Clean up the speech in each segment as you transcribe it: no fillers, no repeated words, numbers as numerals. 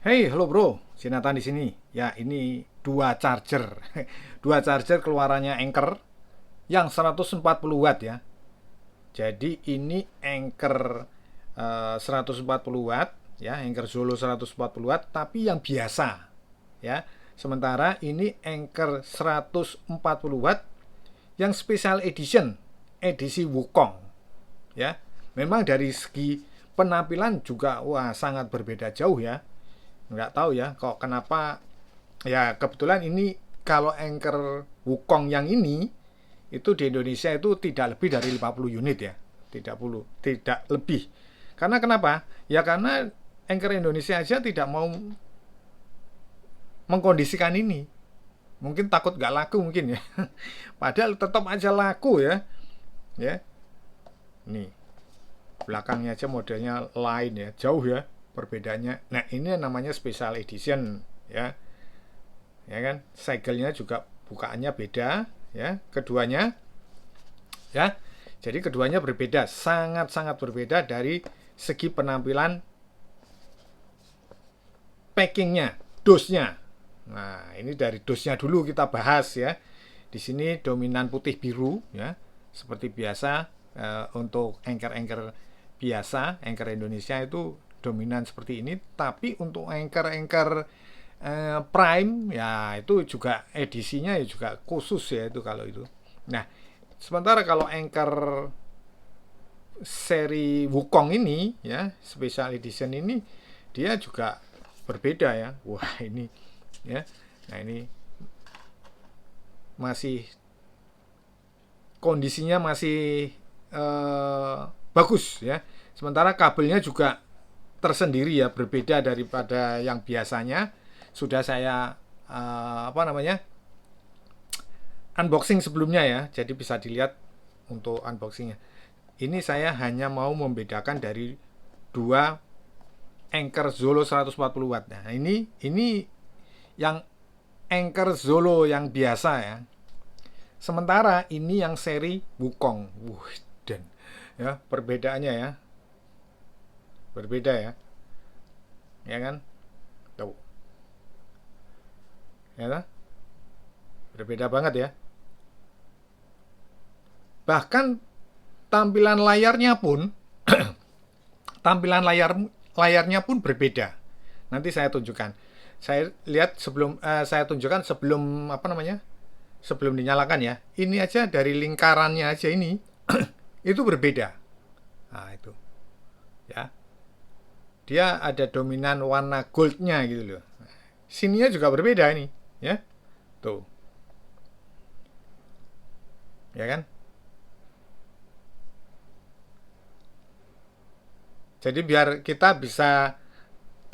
Hey, halo bro, si Nathan di sini. Ya, ini dua charger. Dua charger keluarannya Anker yang 140 watt ya. Jadi ini Anker 140 watt ya, Anker Zolo 140 watt tapi yang biasa ya. Sementara ini Anker 140 watt yang special edition, edisi Wukong ya. Memang dari segi penampilan juga wah sangat berbeda jauh ya. Nggak tahu ya kok kenapa, ya kebetulan ini kalau Anchor Wukong yang ini itu di Indonesia itu tidak lebih dari 50 unit ya, tidak lebih. Karena kenapa? Ya karena Anchor Indonesia aja tidak mau mengkondisikan ini, mungkin takut nggak laku mungkin ya. Padahal tetap aja laku ya. Ya, nih belakangnya aja modelnya lain ya, jauh ya perbedaannya. Nah ini namanya special edition ya, ya kan. Segelnya juga bukaannya beda ya, keduanya ya. Jadi keduanya berbeda, sangat-sangat berbeda dari segi penampilan, packingnya, dosnya. Nah ini dari dosnya dulu kita bahas ya. Di sini dominan putih biru ya, seperti biasa. Untuk anchor-anchor biasa, anchor Indonesia itu dominan seperti ini. Tapi untuk anchor-anchor Prime ya itu juga edisinya ya juga khusus ya itu kalau itu. Nah, sementara kalau anchor seri Wukong ini ya, special edition ini dia juga berbeda ya. Wah, ini ya. Nah, ini masih kondisinya masih bagus ya. Sementara kabelnya juga tersendiri ya, berbeda daripada yang biasanya. Sudah saya apa namanya, unboxing sebelumnya ya, jadi bisa dilihat untuk unboxingnya. Ini saya hanya mau membedakan dari dua Anchor Zolo 140 watt. Nah ini yang Anchor Zolo yang biasa ya. Sementara ini yang seri Wukong. Dan ya perbedaannya ya, berbeda ya, ya kan? Tuh, ya kan? Berbeda banget ya. Bahkan tampilan layarnya pun tampilan layarnya pun berbeda. Nanti saya tunjukkan. Saya lihat sebelum saya tunjukkan sebelum apa namanya? Sebelum dinyalakan ya. Ini aja dari lingkarannya aja ini itu berbeda. Nah, itu. Ya. Dia ada dominan warna goldnya gitu loh. Sininya juga berbeda ini, ya. Tuh. Ya kan? Jadi biar kita bisa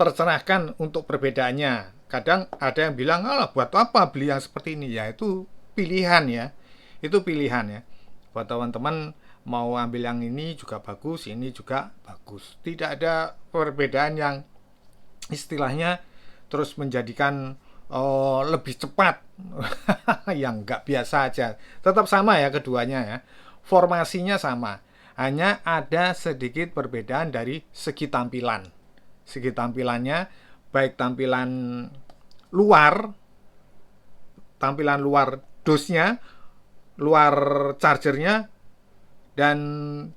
tercerahkan untuk perbedaannya. Kadang ada yang bilang, "Alah, buat apa beli yang seperti ini?" Ya, itu pilihan ya. Itu pilihan ya. Buat teman-teman mau ambil yang ini juga bagus, ini juga bagus. Tidak ada perbedaan yang istilahnya terus menjadikan lebih cepat. Yang nggak biasa aja. Tetap sama ya keduanya ya. Formasinya sama. Hanya ada sedikit perbedaan dari segi tampilan. Segi tampilannya, baik luar, tampilan luar dosnya, luar chargernya, dan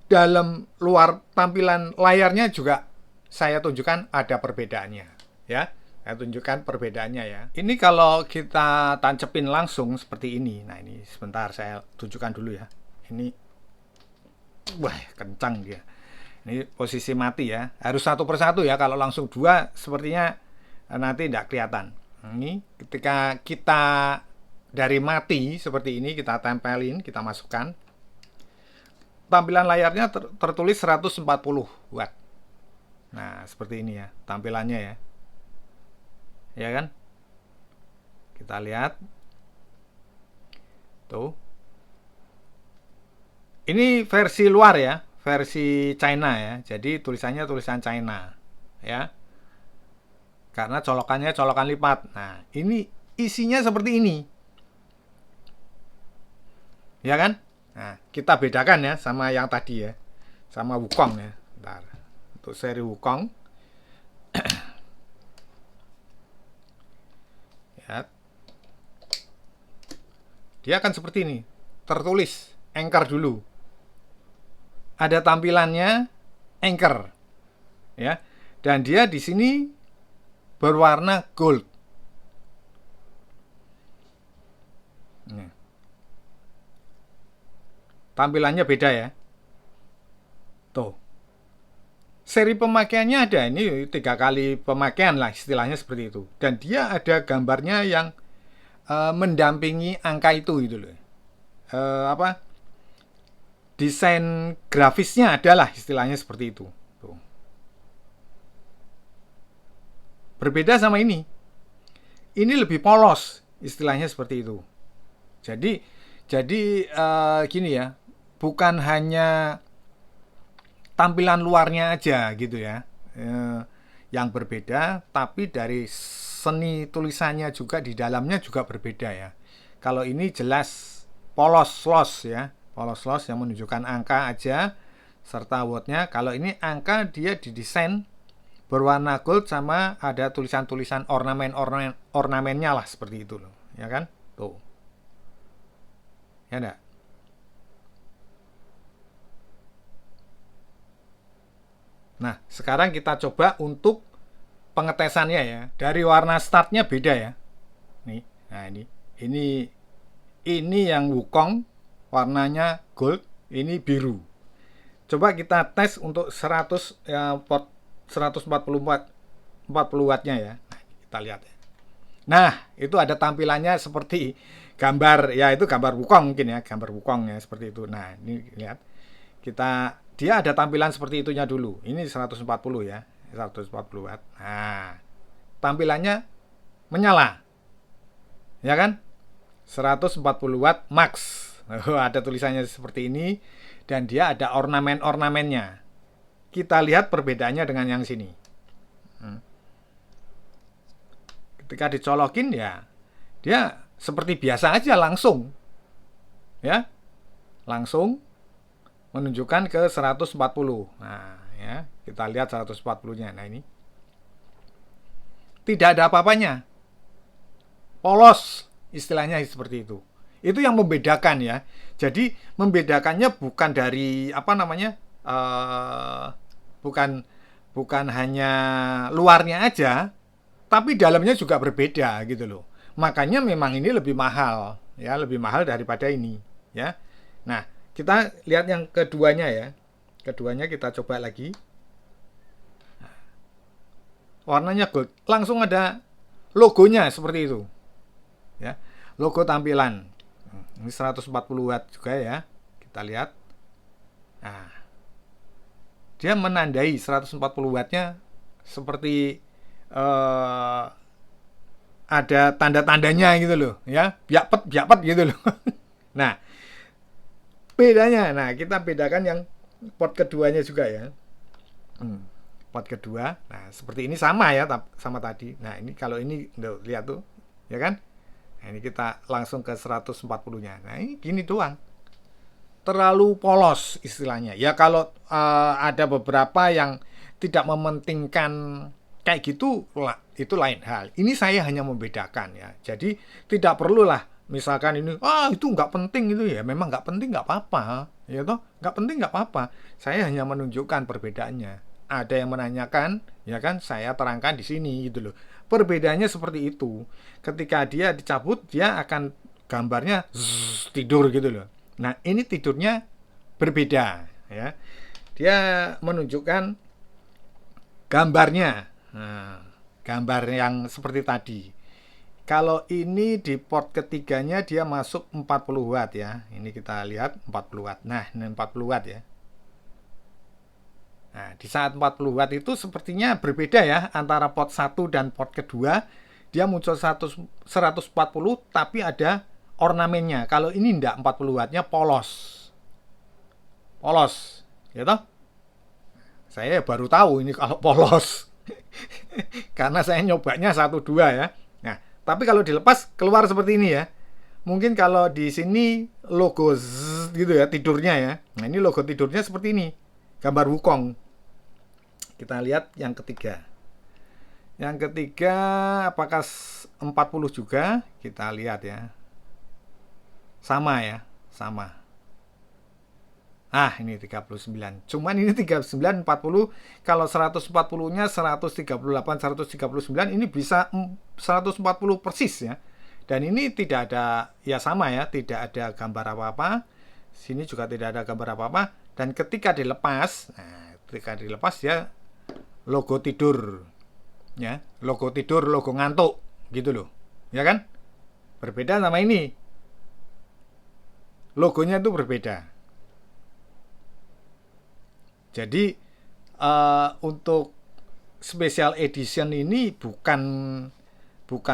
dalam luar tampilan layarnya juga saya tunjukkan ada perbedaannya ya. Saya tunjukkan perbedaannya ya. Ini kalau kita tancepin langsung seperti ini. Nah ini sebentar saya tunjukkan dulu ya. Ini wah kencang dia. Ini posisi mati ya. Harus satu persatu ya. Kalau langsung dua sepertinya nanti tidak kelihatan. Ini ketika kita dari mati seperti ini kita tempelin, kita masukkan. Tampilan layarnya tertulis 140 watt. Nah, seperti ini ya tampilannya ya. Ya kan? Kita lihat. Tuh. Ini versi luar ya, versi China ya. Jadi tulisannya tulisan China ya. Karena colokannya colokan lipat. Nah, ini isinya seperti ini. Ya kan? Nah, kita bedakan ya sama yang tadi ya. Sama Wukong ya. Bentar. Untuk seri Wukong. dia akan seperti ini, tertulis Anchor dulu. Ada tampilannya Anchor, ya. Dan dia di sini berwarna gold. Nah, tampilannya beda ya. Tuh. Seri pemakaiannya ada, ini 3 kali pemakaian lah istilahnya seperti itu. Dan dia ada gambarnya yang mendampingi angka itu gitu loh. Desain grafisnya adalah istilahnya seperti itu. Tuh. Berbeda sama ini. Ini lebih polos istilahnya seperti itu. Jadi gini ya, bukan hanya tampilan luarnya aja gitu ya yang berbeda, tapi dari seni tulisannya juga di dalamnya juga berbeda ya. Kalau ini jelas polos ya, polos yang menunjukkan angka aja serta wordnya. Kalau ini angka dia didesain berwarna gold sama ada tulisan-tulisan ornamennya lah seperti itu loh, ya kan? Tuh. Ya enggak? Nah, sekarang kita coba untuk pengetesannya ya. Dari warna startnya beda ya. Nih, nah ini yang Wukong warnanya gold, ini biru. Coba kita tes untuk 100 ya, pot 144 wattnya ya. Nah, kita lihat ya. Nah, itu ada tampilannya seperti gambar ya, itu gambar Wukong mungkin ya, gambar Wukong ya seperti itu. Nah, ini lihat. Dia ada tampilan seperti itunya dulu. Ini 140 ya, 140 watt. Nah, tampilannya menyala. Ya kan? 140 watt max. Ada tulisannya seperti ini dan dia ada ornamen-ornamennya. Kita lihat perbedaannya dengan yang sini. Ketika dicolokin ya, dia seperti biasa aja langsung. Ya. Langsung menunjukkan ke 140. Nah, ya, kita lihat 140-nya. Nah, ini tidak ada apa-apanya. Polos istilahnya seperti itu. Itu yang membedakan ya. Jadi membedakannya bukan dari apa namanya? Bukan hanya luarnya aja, tapi dalamnya juga berbeda gitu loh. Makanya memang ini lebih mahal, ya, lebih mahal daripada ini, ya. Nah, kita lihat yang keduanya ya. Keduanya kita coba lagi. Warnanya gold. Langsung ada logonya seperti itu. Ya. Logo tampilan. Ini 140 watt juga ya. Kita lihat. Nah. Dia menandai 140 wattnya seperti ada tanda-tandanya gitu loh, ya. Biapet gitu loh. Nah, bedanya, nah kita bedakan yang pot keduanya juga ya. Pot kedua, nah seperti ini sama ya, sama tadi. Nah ini kalau ini lihat tuh, ya kan? Nah ini kita langsung ke 140-nya. Nah ini gini doang, terlalu polos istilahnya. Ya kalau ada beberapa yang tidak mementingkan kayak gitu, itu lain hal. Ini saya hanya membedakan ya. Jadi tidak perlulah misalkan ini, itu nggak penting itu ya, memang nggak penting nggak apa-apa, ya toh nggak penting nggak apa-apa. Saya hanya menunjukkan perbedaannya. Ada yang menanyakan, ya kan, saya terangkan di sini gitu loh. Perbedaannya seperti itu. Ketika dia dicabut, dia akan gambarnya tidur gitu loh. Nah ini tidurnya berbeda, ya. Dia menunjukkan gambarnya, gambar yang seperti tadi. Kalau ini di port ketiganya dia masuk 40 watt ya. Ini kita lihat 40 watt. Nah, ini 40 watt ya. Nah, di saat 40 watt itu sepertinya berbeda ya antara port 1 dan port kedua. Dia muncul 140 tapi ada ornamennya. Kalau ini enggak, 40 wattnya polos. Polos, ya toh? Saya baru tahu ini kalau polos. Karena saya nyobanya 1 2 ya. Nah, tapi kalau dilepas keluar seperti ini ya. Mungkin kalau di sini logo gitu ya, tidurnya ya. Nah, ini logo tidurnya seperti ini. Gambar Wukong. Kita lihat yang ketiga. Yang ketiga apakah 40 juga? Kita lihat ya. sama ya, sama. Ah, ini 39. Cuman ini 39, 40. Kalau 140-nya 138, 139, ini bisa 140 persis ya. Dan ini tidak ada, ya sama ya, tidak ada gambar apa-apa. Sini juga tidak ada gambar apa-apa. Dan ketika dilepas, nah, ketika dilepas ya logo tidur. Ya, logo tidur, logo ngantuk gitu loh. Ya kan? Berbeda sama ini. Logonya itu berbeda. Jadi untuk special edition ini bukan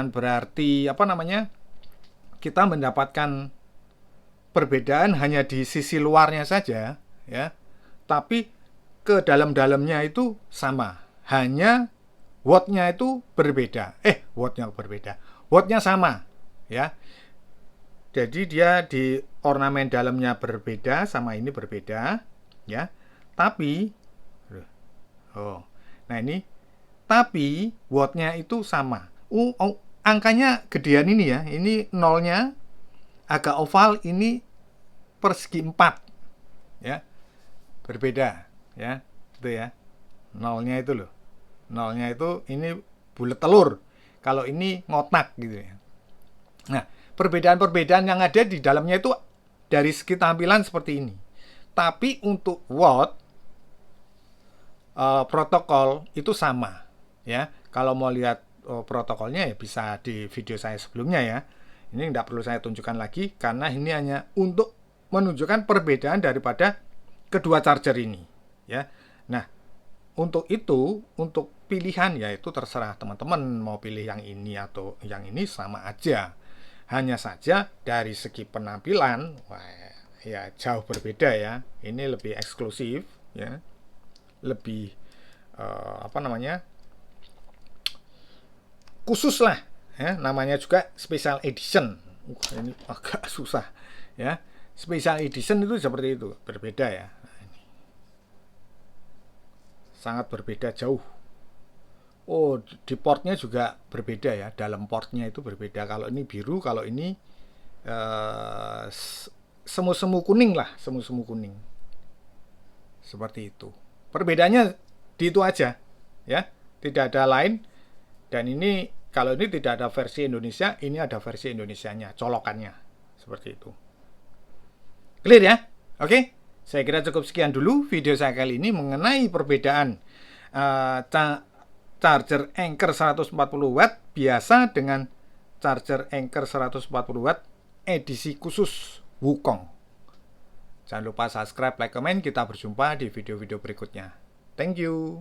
berarti apa namanya kita mendapatkan perbedaan hanya di sisi luarnya saja ya, tapi ke dalam-dalamnya itu sama, hanya wattnya itu berbeda. Wattnya sama ya. Jadi dia di ornamen dalamnya berbeda, sama ini berbeda ya. Tapi nah ini tapi wattnya itu sama. Angkanya gedean ini ya. Ini nolnya agak oval, ini persegi 4 ya. Berbeda ya. Itu ya. Nolnya itu loh. Nolnya itu ini bulat telur. Kalau ini ngotak gitu ya. Nah, perbedaan-perbedaan yang ada di dalamnya itu dari segi tampilan seperti ini. Tapi untuk watt protokol itu sama ya. Kalau mau lihat protokolnya ya bisa di video saya sebelumnya ya. Ini tidak perlu saya tunjukkan lagi karena ini hanya untuk menunjukkan perbedaan daripada kedua charger ini ya. Nah, untuk itu, untuk pilihan ya itu terserah teman-teman mau pilih yang ini atau yang ini, sama aja. Hanya saja dari segi penampilan ya jauh berbeda ya. Ini lebih eksklusif ya. Lebih apa namanya? Khusus lah ya, namanya juga special edition. Ini agak susah ya. Special edition itu seperti itu, berbeda ya. Sangat berbeda jauh. Oh, di portnya juga berbeda ya. Dalam portnya itu berbeda. Kalau ini biru, kalau ini semu-semu kuning lah, semu-semu kuning. Seperti itu. Perbedaannya di itu aja ya, tidak ada lain. Dan ini kalau ini tidak ada versi Indonesia, ini ada versi Indonesianya, colokannya seperti itu. Clear ya? Oke, saya kira cukup sekian dulu video saya kali ini mengenai perbedaan charger Anker 140 watt biasa dengan charger Anker 140 watt edisi khusus Wukong. Jangan lupa subscribe, like, komen. Kita berjumpa di video-video berikutnya. Thank you.